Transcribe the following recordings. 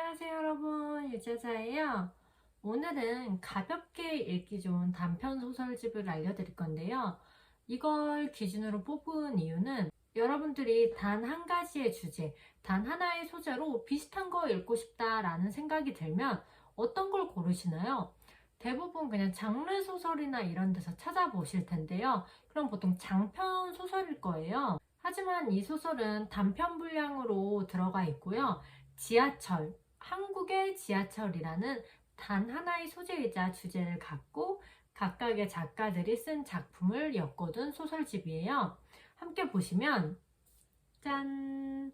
안녕하세요 여러분, 유재자예요. 오늘은 가볍게 읽기 좋은 단편 소설집을 알려드릴 건데요. 이걸 기준으로 뽑은 이유는 여러분들이 단 한 가지의 주제, 단 하나의 소재로 비슷한 거 읽고 싶다라는 생각이 들면 어떤 걸 고르시나요? 대부분 그냥 장르 소설이나 이런 데서 찾아보실 텐데요. 그럼 보통 장편 소설일 거예요. 하지만 이 소설은 단편 분량으로 들어가 있고요. 지하철, 한국의 지하철이라는 단 하나의 소재이자 주제를 갖고 각각의 작가들이 쓴 작품을 엮어둔 소설집이에요. 함께 보시면 짠!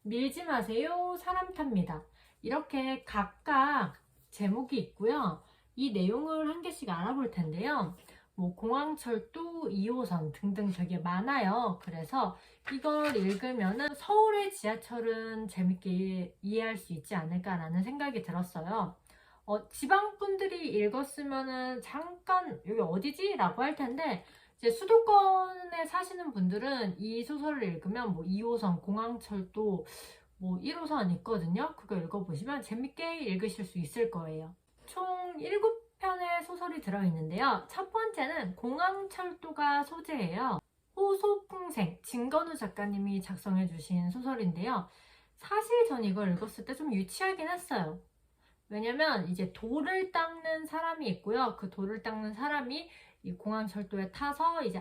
밀지 마세요, 사람 탑니다. 이렇게 각각 제목이 있고요. 이 내용을 한 개씩 알아볼 텐데요. 뭐 공항철도 2호선 등등 되게 많아요. 그래서 이걸 읽으면은 서울의 지하철은 재밌게 이해할 수 있지 않을까라는 생각이 들었어요. 지방 분들이 읽었으면은 잠깐 여기 어디지? 라고 할 텐데 이제 수도권에 사시는 분들은 이 소설을 읽으면 뭐 2호선 공항철도 뭐 1호선 있거든요. 그거 읽어보시면 재밌게 읽으실 수 있을 거예요. 총 7편의 소설이 들어있는데요. 첫 번째는 공항철도가 소재예요. 호소풍생, 진건우 작가님이 작성해주신 소설인데요. 사실 전 이걸 읽었을 때 좀 유치하긴 했어요. 왜냐면 이제 돌을 닦는 사람이 있고요. 그 돌을 닦는 사람이 이 공항철도에 타서 이제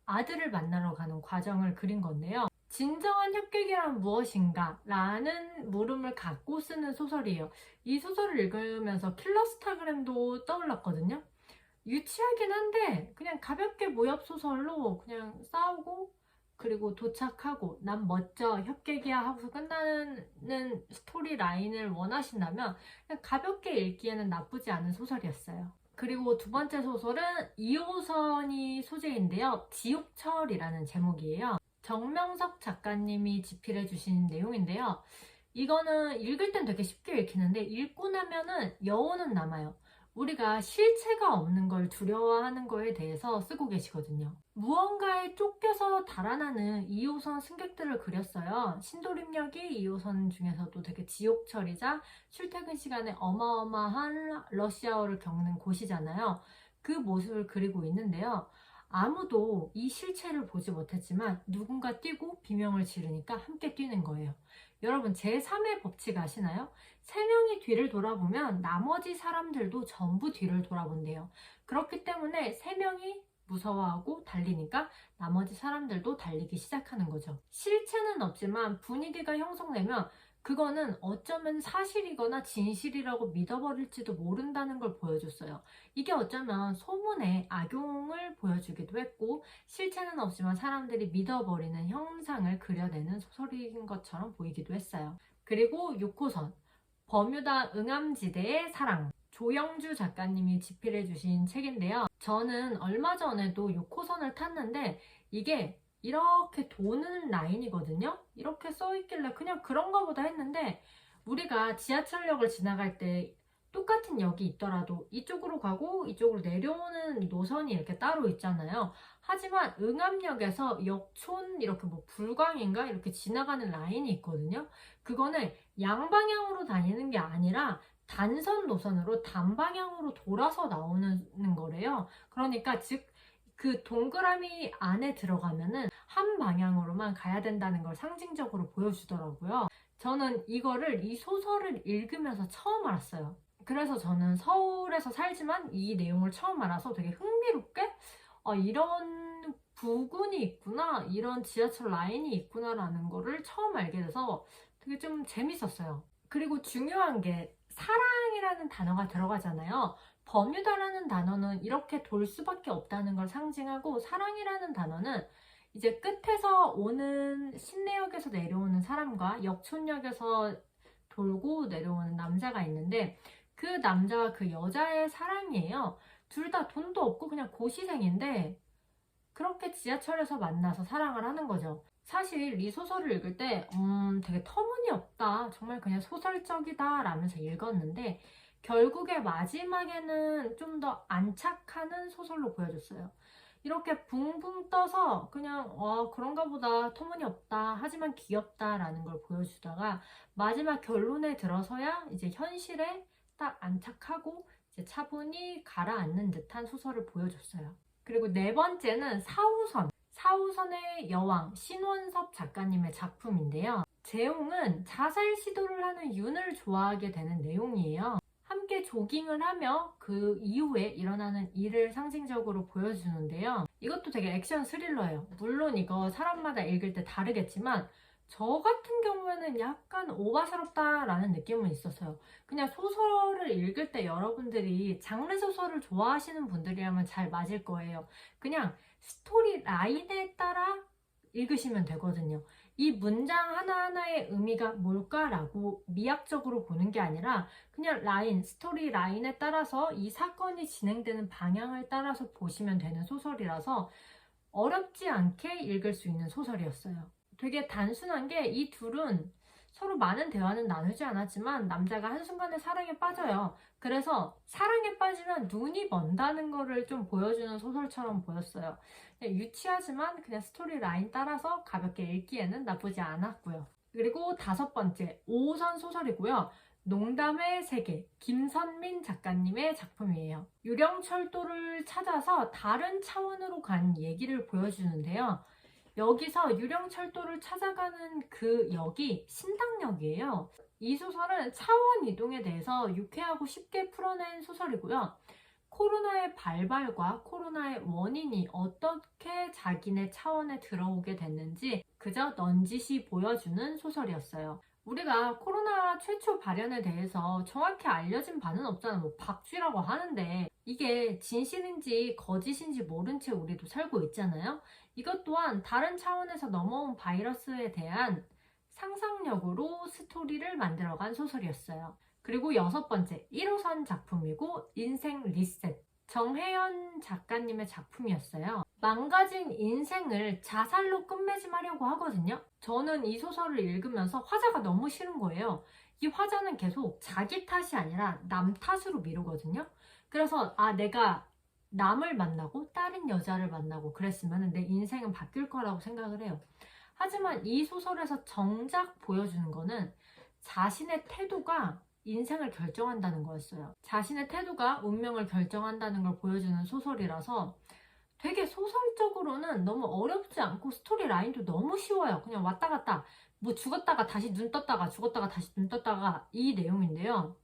아들을 만나러 가는 과정을 그린 건데요. 진정한 협객이란 무엇인가? 라는 물음을 갖고 쓰는 소설이에요. 이 소설을 읽으면서 킬러스타그램도 떠올랐거든요. 유치하긴 한데 그냥 가볍게 모협 소설로 그냥 싸우고 그리고 도착하고 난 멋져 협객이야 하고서 끝나는 스토리 라인을 원하신다면 그냥 가볍게 읽기에는 나쁘지 않은 소설이었어요. 그리고 두 번째 소설은 2호선이 소재인데요. 지옥철이라는 제목이에요. 정명석 작가님이 집필해 주신 내용인데요. 이거는 읽을 땐 되게 쉽게 읽히는데 읽고 나면은 여운은 남아요. 우리가 실체가 없는 걸 두려워하는 거에 대해서 쓰고 계시거든요. 무언가에 쫓겨서 달아나는 2호선 승객들을 그렸어요. 신도림역이 2호선 중에서도 되게 지옥철이자 출퇴근 시간에 어마어마한 러시아워를 겪는 곳이잖아요. 그 모습을 그리고 있는데요. 아무도 이 실체를 보지 못했지만 누군가 뛰고 비명을 지르니까 함께 뛰는 거예요. 여러분, 제3의 법칙 아시나요? 3명이 뒤를 돌아보면 나머지 사람들도 전부 뒤를 돌아본대요. 그렇기 때문에 3명이 무서워하고 달리니까 나머지 사람들도 달리기 시작하는 거죠. 실체는 없지만 분위기가 형성되면 그거는 어쩌면 사실이거나 진실이라고 믿어버릴지도 모른다는 걸 보여줬어요. 이게 어쩌면 소문의 악용을 보여주기도 했고 실체는 없지만 사람들이 믿어버리는 형상을 그려내는 소설인 것처럼 보이기도 했어요. 그리고 6호선 버뮤다 응암지대의 사랑, 조영주 작가님이 집필해주신 책인데요. 저는 얼마 전에도 6호선을 탔는데 이게 이렇게 도는 라인이거든요. 이렇게 써있길래 그냥 그런가 보다 했는데 우리가 지하철역을 지나갈 때 똑같은 역이 있더라도 이쪽으로 가고 이쪽으로 내려오는 노선이 이렇게 따로 있잖아요. 하지만 응암역에서 역촌 이렇게 뭐 불광인가 이렇게 지나가는 라인이 있거든요. 그거는 양방향으로 다니는 게 아니라 단선 노선으로 단방향으로 돌아서 나오는 거래요. 그러니까 즉 그 동그라미 안에 들어가면은 한 방향으로만 가야 된다는 걸 상징적으로 보여주더라고요. 저는 이 소설을 읽으면서 처음 알았어요. 그래서 저는 서울에서 살지만 이 내용을 처음 알아서 되게 흥미롭게 이런 부근이 있구나, 이런 지하철 라인이 있구나라는 거를 처음 알게 돼서 되게 좀 재밌었어요. 그리고 중요한 게 사랑이라는 단어가 들어가잖아요. 버뮤다라는 단어는 이렇게 돌 수밖에 없다는 걸 상징하고 사랑이라는 단어는 이제 끝에서 오는 신내역에서 내려오는 사람과 역촌역에서 돌고 내려오는 남자가 있는데 그 남자와 그 여자의 사랑이에요. 둘 다 돈도 없고 그냥 고시생인데 그렇게 지하철에서 만나서 사랑을 하는 거죠. 사실 이 소설을 읽을 때 되게 터무니없다, 정말 그냥 소설적이다 라면서 읽었는데 결국에 마지막에는 좀 더 안착하는 소설로 보여줬어요. 이렇게 붕붕 떠서 그냥 그런가 보다 터무니없다 하지만 귀엽다라는 걸 보여주다가 마지막 결론에 들어서야 이제 현실에 딱 안착하고 이제 차분히 가라앉는 듯한 소설을 보여줬어요. 그리고 네 번째는 사후선의 여왕 신원섭 작가님의 작품인데요. 제용은 자살 시도를 하는 윤을 좋아하게 되는 내용이에요. 함께 조깅을 하며 그 이후에 일어나는 일을 상징적으로 보여주는데요. 이것도 되게 액션 스릴러예요. 물론 이거 사람마다 읽을 때 다르겠지만 저 같은 경우에는 약간 오바스럽다라는 느낌은 있었어요. 그냥 소설을 읽을 때 여러분들이 장르 소설을 좋아하시는 분들이라면 잘 맞을 거예요. 그냥 스토리 라인에 따라 읽으시면 되거든요. 이 문장 하나하나의 의미가 뭘까라고 미학적으로 보는 게 아니라 그냥 스토리 라인에 따라서 이 사건이 진행되는 방향을 따라서 보시면 되는 소설이라서 어렵지 않게 읽을 수 있는 소설이었어요. 되게 단순한 게 이 둘은 서로 많은 대화는 나누지 않았지만 남자가 한순간에 사랑에 빠져요. 그래서 사랑에 빠지면 눈이 먼다는 거를 좀 보여주는 소설처럼 보였어요. 유치하지만 그냥 스토리 라인 따라서 가볍게 읽기에는 나쁘지 않았고요. 그리고 다섯 번째, 5호선 소설이고요. 농담의 세계, 김선민 작가님의 작품이에요. 유령철도를 찾아서 다른 차원으로 간 얘기를 보여주는데요. 여기서 유령철도를 찾아가는 그 역이 신당역이에요. 이 소설은 차원 이동에 대해서 유쾌하고 쉽게 풀어낸 소설이고요. 코로나의 발발과 코로나의 원인이 어떻게 자기네 차원에 들어오게 됐는지 그저 넌지시 보여주는 소설이었어요. 우리가 코로나 최초 발현에 대해서 정확히 알려진 바는 없잖아. 뭐 박쥐라고 하는데 이게 진실인지 거짓인지 모른 채 우리도 살고 있잖아요. 이것 또한 다른 차원에서 넘어온 바이러스에 대한 상상력으로 스토리를 만들어간 소설이었어요. 그리고 여섯 번째, 1호선 작품이고 인생 리셋. 정혜연 작가님의 작품이었어요. 망가진 인생을 자살로 끝맺음하려고 하거든요. 저는 이 소설을 읽으면서 화자가 너무 싫은 거예요. 이 화자는 계속 자기 탓이 아니라 남 탓으로 미루거든요. 그래서 내가 남을 만나고 다른 여자를 만나고 그랬으면 내 인생은 바뀔 거라고 생각을 해요. 하지만 이 소설에서 정작 보여주는 거는 자신의 태도가 인생을 결정한다는 거였어요. 자신의 태도가 운명을 결정한다는 걸 보여주는 소설이라서 되게 소설적으로는 너무 어렵지 않고 스토리 라인도 너무 쉬워요. 그냥 왔다 갔다 뭐 죽었다가 다시 눈 떴다가 죽었다가 다시 눈 떴다가 이 내용인데요.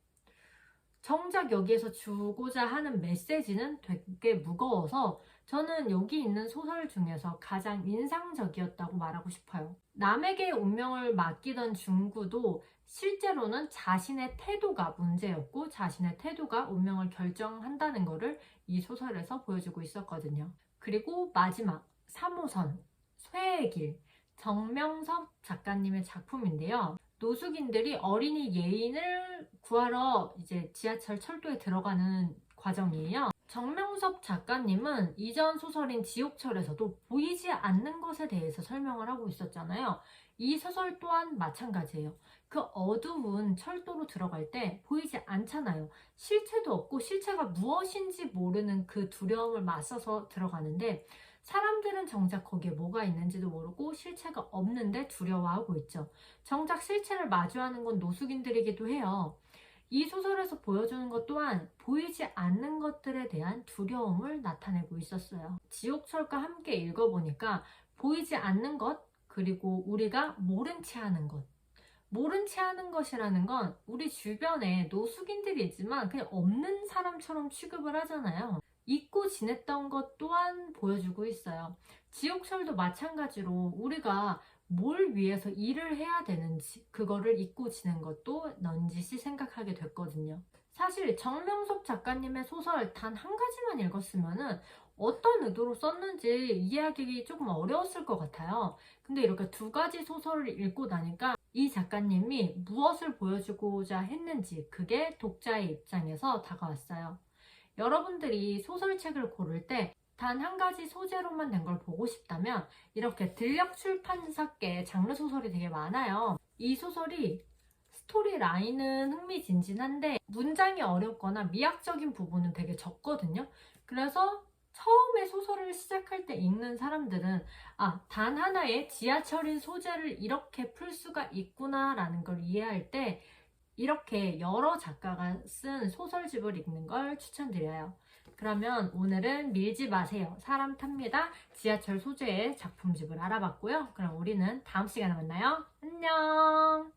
정작 여기에서 주고자 하는 메시지는 되게 무거워서 저는 여기 있는 소설 중에서 가장 인상적이었다고 말하고 싶어요. 남에게 운명을 맡기던 중구도 실제로는 자신의 태도가 문제였고 자신의 태도가 운명을 결정한다는 것을 이 소설에서 보여주고 있었거든요. 그리고 마지막 3호선 쇠의 길, 정명섭 작가님의 작품인데요. 노숙인들이 어린이 예인을 구하러 이제 지하철 철도에 들어가는 과정이에요. 정명섭 작가님은 이전 소설인 지옥철에서도 보이지 않는 것에 대해서 설명을 하고 있었잖아요. 이 소설 또한 마찬가지예요. 그 어두운 철도로 들어갈 때 보이지 않잖아요. 실체도 없고 실체가 무엇인지 모르는 그 두려움을 맞서서 들어가는데 사람들은 정작 거기에 뭐가 있는지도 모르고 실체가 없는데 두려워하고 있죠. 정작 실체를 마주하는 건 노숙인들이기도 해요. 이 소설에서 보여주는 것 또한 보이지 않는 것들에 대한 두려움을 나타내고 있었어요. 지옥철과 함께 읽어보니까 보이지 않는 것, 그리고 우리가 모른 채 하는 것. 모른 채 하는 것이라는 건 우리 주변에 노숙인들이 있지만 그냥 없는 사람처럼 취급을 하잖아요. 잊고 지냈던 것 또한 보여주고 있어요. 지옥철도 마찬가지로 우리가 뭘 위해서 일을 해야 되는지 그거를 잊고 지낸 것도 넌지시 생각하게 됐거든요. 사실 정명섭 작가님의 소설 단 한 가지만 읽었으면은 어떤 의도로 썼는지 이해하기 조금 어려웠을 것 같아요. 근데 이렇게 두 가지 소설을 읽고 나니까 이 작가님이 무엇을 보여주고자 했는지 그게 독자의 입장에서 다가왔어요. 여러분들이 소설책을 고를 때 단 한 가지 소재로만 된 걸 보고 싶다면 이렇게 들녘 출판사께 장르 소설이 되게 많아요. 이 소설이 스토리 라인은 흥미진진한데 문장이 어렵거나 미학적인 부분은 되게 적거든요. 그래서 처음에 소설을 시작할 때 읽는 사람들은 단 하나의 지하철인 소재를 이렇게 풀 수가 있구나라는 걸 이해할 때 이렇게 여러 작가가 쓴 소설집을 읽는 걸 추천드려요. 그러면 오늘은 밀지 마세요. 사람 탑니다. 지하철 소재의 작품집을 알아봤고요. 그럼 우리는 다음 시간에 만나요. 안녕!